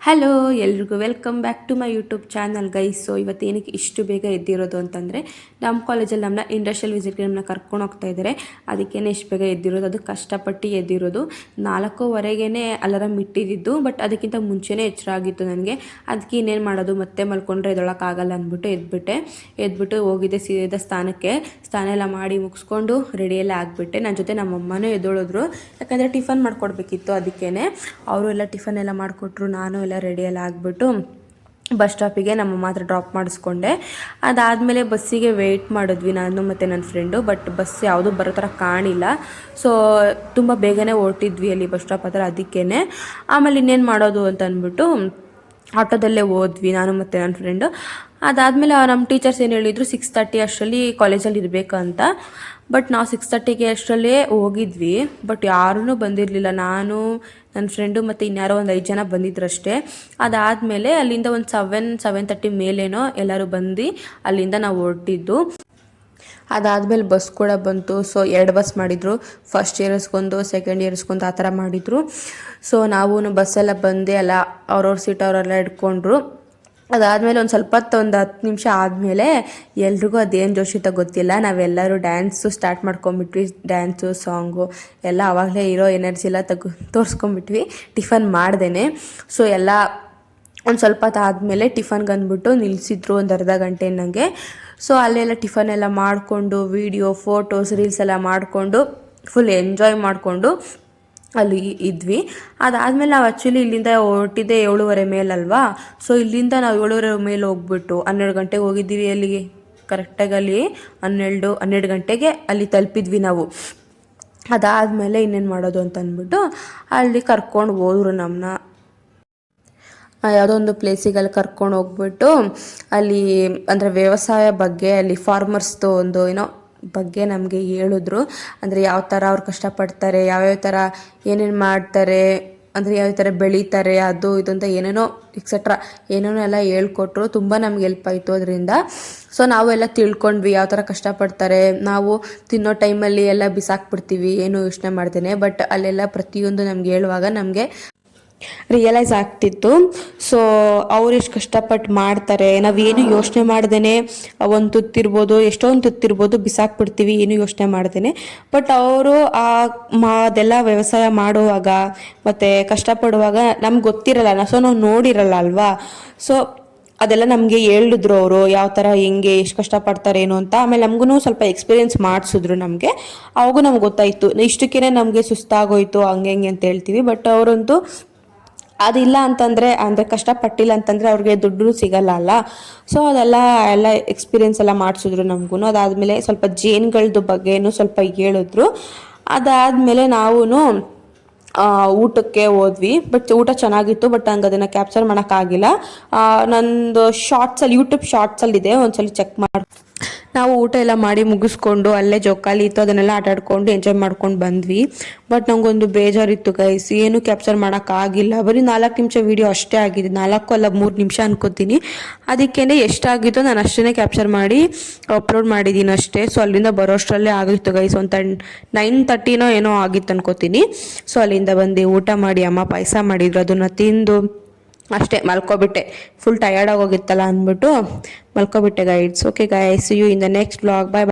Hello ಎಲ್ರಿಗೂ welcome back to my YouTube channel guys. So ಇವತ್ತು ಏನಕ್ಕೆ ಇಷ್ಟು ಬೇಗ ಎದ್ದಿರೋದು ಅಂತಂದರೆ ನಮ್ಮ ಕಾಲೇಜಲ್ಲಿ ನಮ್ಮನ್ನ ಇಂಡಸ್ಟ್ರಿಯಲ್ ವಿಸಿಟ್ಗೆ ನಮ್ಮನ್ನ ಕರ್ಕೊಂಡು ಹೋಗ್ತಾ ಇದ್ದಾರೆ. ಅದಕ್ಕೇನೆ ಇಷ್ಟು ಬೇಗ ಎದ್ದಿರೋದು. ಅದು ಕಷ್ಟಪಟ್ಟು ಎದ್ದಿರೋದು. 4:15ಗೆ ಅಲಾರಾಮ್ ಇಟ್ಟಿದ್ದು, ಬಟ್ ಅದಕ್ಕಿಂತ ಮುಂಚೆನೇ ಎಚ್ಚರ ಆಗಿತ್ತು ನನಗೆ. ಅದಕ್ಕೆ ಇನ್ನೇನು ಮಾಡೋದು, ಮತ್ತೆ ಮಲ್ಕೊಂಡ್ರೆ ಎದ್ದೊಳಕ್ಕಾಗಲ್ಲ ಅಂದ್ಬಿಟ್ಟು ಎದ್ಬಿಟ್ಟು ಹೋಗಿದ್ದೆ ಸೀದಾ ಸ್ನಾನ ಎಲ್ಲ ಮಾಡಿ ಮುಗಿಸ್ಕೊಂಡು ರೆಡಿಯೆಲ್ಲ ಆಗಿಬಿಟ್ಟೆ. ನನ್ನ ಜೊತೆ ನಮ್ಮಮ್ಮನೂ ಎದ್ದೊಳಿದ್ರು, ಯಾಕಂದರೆ ಟಿಫನ್ ಮಾಡ್ಕೊಡ್ಬೇಕಿತ್ತು. ಅದಕ್ಕೇ ಅವರು ಎಲ್ಲ ಟಿಫನ್ ಎಲ್ಲ ಮಾಡಿಕೊಟ್ರು. ನಾನು ಎಲ್ಲ ರೆಡಿಯೆಲ್ಲ ಆಗಿಬಿಟ್ಟು ಬಸ್ ಸ್ಟಾಪಿಗೆ ನಮ್ಮ ಹತ್ರ ಡ್ರಾಪ್ ಮಾಡಿಸ್ಕೊಂಡೆ. ಅದಾದಮೇಲೆ ಬಸ್ಸಿಗೆ ವೆಯ್ಟ್ ಮಾಡಿದ್ವಿ ನಾನು ಮತ್ತು ನನ್ನ ಫ್ರೆಂಡು. ಬಟ್ ಬಸ್ ಯಾವುದೂ ಬರೋ ಥರ ಕಾಣಿಲ್ಲ. ಸೊ ತುಂಬ ಬೇಗನೆ ಹೊರಟಿದ್ವಿ ಅಲ್ಲಿ ಬಸ್ ಸ್ಟಾಪ್ ಹತ್ರ. ಅದಕ್ಕೇ ಆಮೇಲೆ ಇನ್ನೇನು ಮಾಡೋದು ಅಂತ ಅಂದ್ಬಿಟ್ಟು ಆಟೋದಲ್ಲೇ ಹೋದ್ವಿ ನಾನು ಮತ್ತು ನನ್ನ ಫ್ರೆಂಡು. ಅದಾದಮೇಲೆ ನಮ್ಮ ಟೀಚರ್ಸ್ ಏನು ಹೇಳಿದರು, 6:30 ಅಷ್ಟರಲ್ಲಿ ಕಾಲೇಜಲ್ಲಿ ಇರಬೇಕಂತ. ಬಟ್ ನಾವು 6:30ಗೆ ಅಷ್ಟರಲ್ಲೇ ಹೋಗಿದ್ವಿ. ಬಟ್ ಯಾರೂ ಬಂದಿರಲಿಲ್ಲ. ನಾನು ನನ್ನ ಫ್ರೆಂಡು ಮತ್ತು ಇನ್ಯಾರೋ ಒಂದು 5 ಜನ ಬಂದಿದ್ರಷ್ಟೇ. ಅದಾದಮೇಲೆ ಅಲ್ಲಿಂದ ಒಂದು 7:30 ಮೇಲೇನೋ ಎಲ್ಲರೂ ಬಂದು ಅಲ್ಲಿಂದ ನಾವು ಹೊರಟಿದ್ದು. ಅದಾದಮೇಲೆ ಬಸ್ ಕೂಡ ಬಂತು. ಸೊ 2 ಬಸ್ ಮಾಡಿದರು. ಫಸ್ಟ್ ಇಯರ್ಸ್ಗೊಂದು, ಸೆಕೆಂಡ್ ಇಯರ್ಸ್ಗೊಂದು ಆ ಥರ ಮಾಡಿದರು. ಸೊ ನಾವು ಬಸ್ಸೆಲ್ಲ ಬಂದು ಎಲ್ಲ ಅವ್ರವ್ರ ಸೀಟ್ ಅವರೆಲ್ಲ ಇಟ್ಕೊಂಡ್ರು. ಅದಾದಮೇಲೆ ಒಂದು ಸ್ವಲ್ಪ ಹೊತ್ತು, ಒಂದು 10 ನಿಮಿಷ ಆದಮೇಲೆ ಎಲ್ರಿಗೂ ಅದೇನು ಜೋಶಿತ ಗೊತ್ತಿಲ್ಲ, ನಾವೆಲ್ಲರೂ ಡ್ಯಾನ್ಸು ಸ್ಟಾರ್ಟ್ ಮಾಡ್ಕೊಂಬಿಟ್ವಿ. ಡ್ಯಾನ್ಸು, ಸಾಂಗು ಎಲ್ಲ ಆವಾಗಲೇ ಇರೋ ಎನರ್ಜಿ ಎಲ್ಲ ತೋರಿಸ್ಕೊಂಬಿಟ್ವಿ ಟಿಫನ್ ಮಾಡ್ದೇ. ಸೊ ಎಲ್ಲ ಒಂದು ಸ್ವಲ್ಪ ಹೊತ್ತು ಆದಮೇಲೆ ಟಿಫನ್ಗೆ ಅಂದ್ಬಿಟ್ಟು ನಿಲ್ಲಿಸಿದ್ರು ಒಂದು ಅರ್ಧ ಗಂಟೆ ನನಗೆ. ಸೊ ಅಲ್ಲೆಲ್ಲ ಟಿಫನ್ ಎಲ್ಲ ಮಾಡಿಕೊಂಡು ವೀಡಿಯೋ, ಫೋಟೋಸ್, ರೀಲ್ಸ್ ಎಲ್ಲ ಮಾಡಿಕೊಂಡು ಫುಲ್ ಎಂಜಾಯ್ ಮಾಡಿಕೊಂಡು ಅಲ್ಲಿ ಇದ್ವಿ. ಅದಾದಮೇಲೆ ನಾವು ಆ್ಯಕ್ಚುಲಿ ಇಲ್ಲಿಂದ ಹೊರಟಿದ್ದೆ 7:30 ಮೇಲಲ್ವಾ. ಸೊ ಇಲ್ಲಿಂದ ನಾವು 7:30 ಮೇಲೆ ಹೋಗ್ಬಿಟ್ಟು 12 ಗಂಟೆಗೆ ಹೋಗಿದ್ದೀವಿ ಅಲ್ಲಿಗೆ. ಕರೆಕ್ಟಾಗಿ ಅಲ್ಲಿ 12 ಗಂಟೆಗೆ ಅಲ್ಲಿ ತಲುಪಿದ್ವಿ ನಾವು. ಅದಾದಮೇಲೆ ಇನ್ನೇನು ಮಾಡೋದು ಅಂತ ಅಂದ್ಬಿಟ್ಟು ಅಲ್ಲಿ ಕರ್ಕೊಂಡು ಹೋದ್ರು ನಮ್ಮನ್ನ. ಯಾವುದೋ ಒಂದು ಪ್ಲೇಸಿಗೆಲ್ಲ ಕರ್ಕೊಂಡು ಹೋಗ್ಬಿಟ್ಟು ಅಲ್ಲಿ ಅಂದರೆ ವ್ಯವಸಾಯ ಬಗ್ಗೆ, ಅಲ್ಲಿ ಫಾರ್ಮರ್ಸ್ದು ಒಂದು ಬಗ್ಗೆ ನಮಗೆ ಹೇಳಿದ್ರು. ಅಂದರೆ ಯಾವ ಥರ ಅವ್ರು ಕಷ್ಟಪಡ್ತಾರೆ, ಯಾವ್ಯಾವ ಥರ ಏನೇನು ಮಾಡ್ತಾರೆ, ಅಂದರೆ ಯಾವ ಥರ ಬೆಳೀತಾರೆ, ಅದು ಇದು ಅಂತ ಏನೇನೋ ಎಕ್ಸೆಟ್ರಾ ಏನೇನೋ ಎಲ್ಲ ಹೇಳ್ಕೊಟ್ರು. ತುಂಬ ನಮ್ಗೆ ಹೆಲ್ಪ್ ಆಯಿತು ಅದರಿಂದ. ಸೊ ನಾವೆಲ್ಲ ತಿಳ್ಕೊಂಡ್ವಿ ಯಾವ ಥರ ಕಷ್ಟಪಡ್ತಾರೆ. ನಾವು ತಿನ್ನೋ ಟೈಮಲ್ಲಿ ಎಲ್ಲ ಬಿಸಾಕ್ಬಿಡ್ತೀವಿ ಏನು ಯೋಚನೆ ಮಾಡ್ತೇನೆ. ಬಟ್ ಅಲ್ಲೆಲ್ಲ ಪ್ರತಿಯೊಂದು ನಮ್ಗೆ ಹೇಳುವಾಗ ನಮಗೆ ರಿಯಲೈಸ್ ಆಗ್ತಿತ್ತು. ಸೊ ಅವ್ರು ಎಷ್ಟು ಕಷ್ಟಪಟ್ಟು ಮಾಡ್ತಾರೆ, ನಾವೇನು ಯೋಚನೆ ಮಾಡ್ದೇ ಒಂದು ತುತ್ತಿರ್ಬೋದು, ಎಷ್ಟೊಂದು ತುತ್ತಿರ್ಬೋದು ಬಿಸಾಕ್ಬಿಡ್ತೀವಿ ಏನು ಯೋಚನೆ ಮಾಡ್ದೇ. ಬಟ್ ಅವರು ಅದೆಲ್ಲ ವ್ಯವಸಾಯ ಮಾಡುವಾಗ ಮತ್ತು ಕಷ್ಟಪಡುವಾಗ ನಮ್ಗೆ ಗೊತ್ತಿರಲ್ಲ. ಸೊ ನಾವು ನೋಡಿರಲ್ಲ ಅಲ್ವಾ. ಸೊ ಅದೆಲ್ಲ ನಮಗೆ ಹೇಳಿದ್ರು ಅವರು, ಯಾವ ಥರ ಹೆಂಗೆ ಎಷ್ಟು ಕಷ್ಟಪಡ್ತಾರೆ ಏನು ಅಂತ. ಆಮೇಲೆ ನಮಗೂ ಸ್ವಲ್ಪ ಎಕ್ಸ್ಪೀರಿಯೆನ್ಸ್ ಮಾಡಿಸಿದ್ರು ನಮಗೆ. ಅವಾಗೂ ನಮ್ಗೆ ಗೊತ್ತಾಯಿತು. ಇಷ್ಟಕ್ಕೇ ನಮಗೆ ಸುಸ್ತಾಗೋಯ್ತು ಹಂಗೆ ಹೆಂಗೆ ಅಂತ ಹೇಳ್ತೀವಿ. ಬಟ್ ಅವರಂತೂ ಅದಿಲ್ಲ ಅಂತಂದರೆ, ಅಂದರೆ ಕಷ್ಟಪಟ್ಟಿಲ್ಲ ಅಂತಂದರೆ ಅವ್ರಿಗೆ ದುಡ್ಡು ಸಿಗಲ್ಲ ಅಲ್ಲ. ಸೊ ಅದೆಲ್ಲ ಎಕ್ಸ್ಪೀರಿಯೆನ್ಸ್ ಎಲ್ಲ ಮಾಡಿಸಿದ್ರು ನಮಗೂ. ಅದಾದಮೇಲೆ ಸ್ವಲ್ಪ ಜೇನುಗಳದ್ದು ಬಗ್ಗೆನೂ ಸ್ವಲ್ಪ ಹೇಳಿದ್ರು. ಅದಾದಮೇಲೆ ನಾವು ಊಟಕ್ಕೆ ಹೋದ್ವಿ. ಬಟ್ ಊಟ ಚೆನ್ನಾಗಿತ್ತು. ಬಟ್ ಹಂಗೆ ಅದನ್ನು ಕ್ಯಾಪ್ಚರ್ ಮಾಡೋಕ್ಕಾಗಿಲ್ಲ. ನಂದು ಶಾರ್ಟ್ಸಲ್ಲಿ, ಯೂಟ್ಯೂಬ್ ಶಾರ್ಟ್ಸಲ್ಲಿದೆ, ಒಂದ್ಸಲ ಚೆಕ್ ಮಾಡಿ. ನಾವು ಊಟ ಎಲ್ಲ ಮಾಡಿ ಮುಗಿಸ್ಕೊಂಡು ಅಲ್ಲೇ ಜೋಕಾಲಿ ಇತ್ತು, ಅದನ್ನೆಲ್ಲ ಆಟಾಡ್ಕೊಂಡು ಎಂಜಾಯ್ ಮಾಡ್ಕೊಂಡು ಬಂದ್ವಿ. ಬಟ್ ನಂಗೊಂದು ಬೇಜಾರಿತ್ತು ಗೈಸ್, ಏನು ಕ್ಯಾಪ್ಚರ್ ಮಾಡೋಕ್ಕಾಗಿಲ್ಲ. ಬರೀ 4 ನಿಮಿಷ ವೀಡಿಯೋ ಅಷ್ಟೇ ಆಗಿದೆ. 4 ಅಲ್ಲ 3 ನಿಮಿಷ ಅನ್ಕೋತೀನಿ. ಅದಕ್ಕೇ ಎಷ್ಟಾಗಿತ್ತು ನಾನು ಅಷ್ಟೇ ಕ್ಯಾಪ್ಚರ್ ಮಾಡಿ ಅಪ್ಲೋಡ್ ಮಾಡಿದ್ದೀನಿ ಅಷ್ಟೇ. ಸೊ ಅಲ್ಲಿಂದ ಬರೋಷ್ಟರಲ್ಲೇ ಆಗಿತ್ತು ಗೈಸ್. ಒಂದು 9:30 ಏನೋ ಆಗಿತ್ತು ಅನ್ಕೋತೀನಿ. ಸೊ ಅಲ್ಲಿಂದ ಬಂದು ಊಟ ಮಾಡಿ ಅಮ್ಮ ಪಾಯಸ ಮಾಡಿದ್ರು, ಅದನ್ನು ತಿಂದು ಅಷ್ಟೇ ಮಲ್ಕೊಬಿಟ್ಟೆ. ಫುಲ್ ಟಯರ್ಡ್ ಆಗೋಗಿತ್ತಲ್ಲ ಅಂದ್ಬಿಟ್ಟು ಮಲ್ಕೊಬಿಟ್ಟೆ guys. Okay guys, see you in the next vlog. Bye.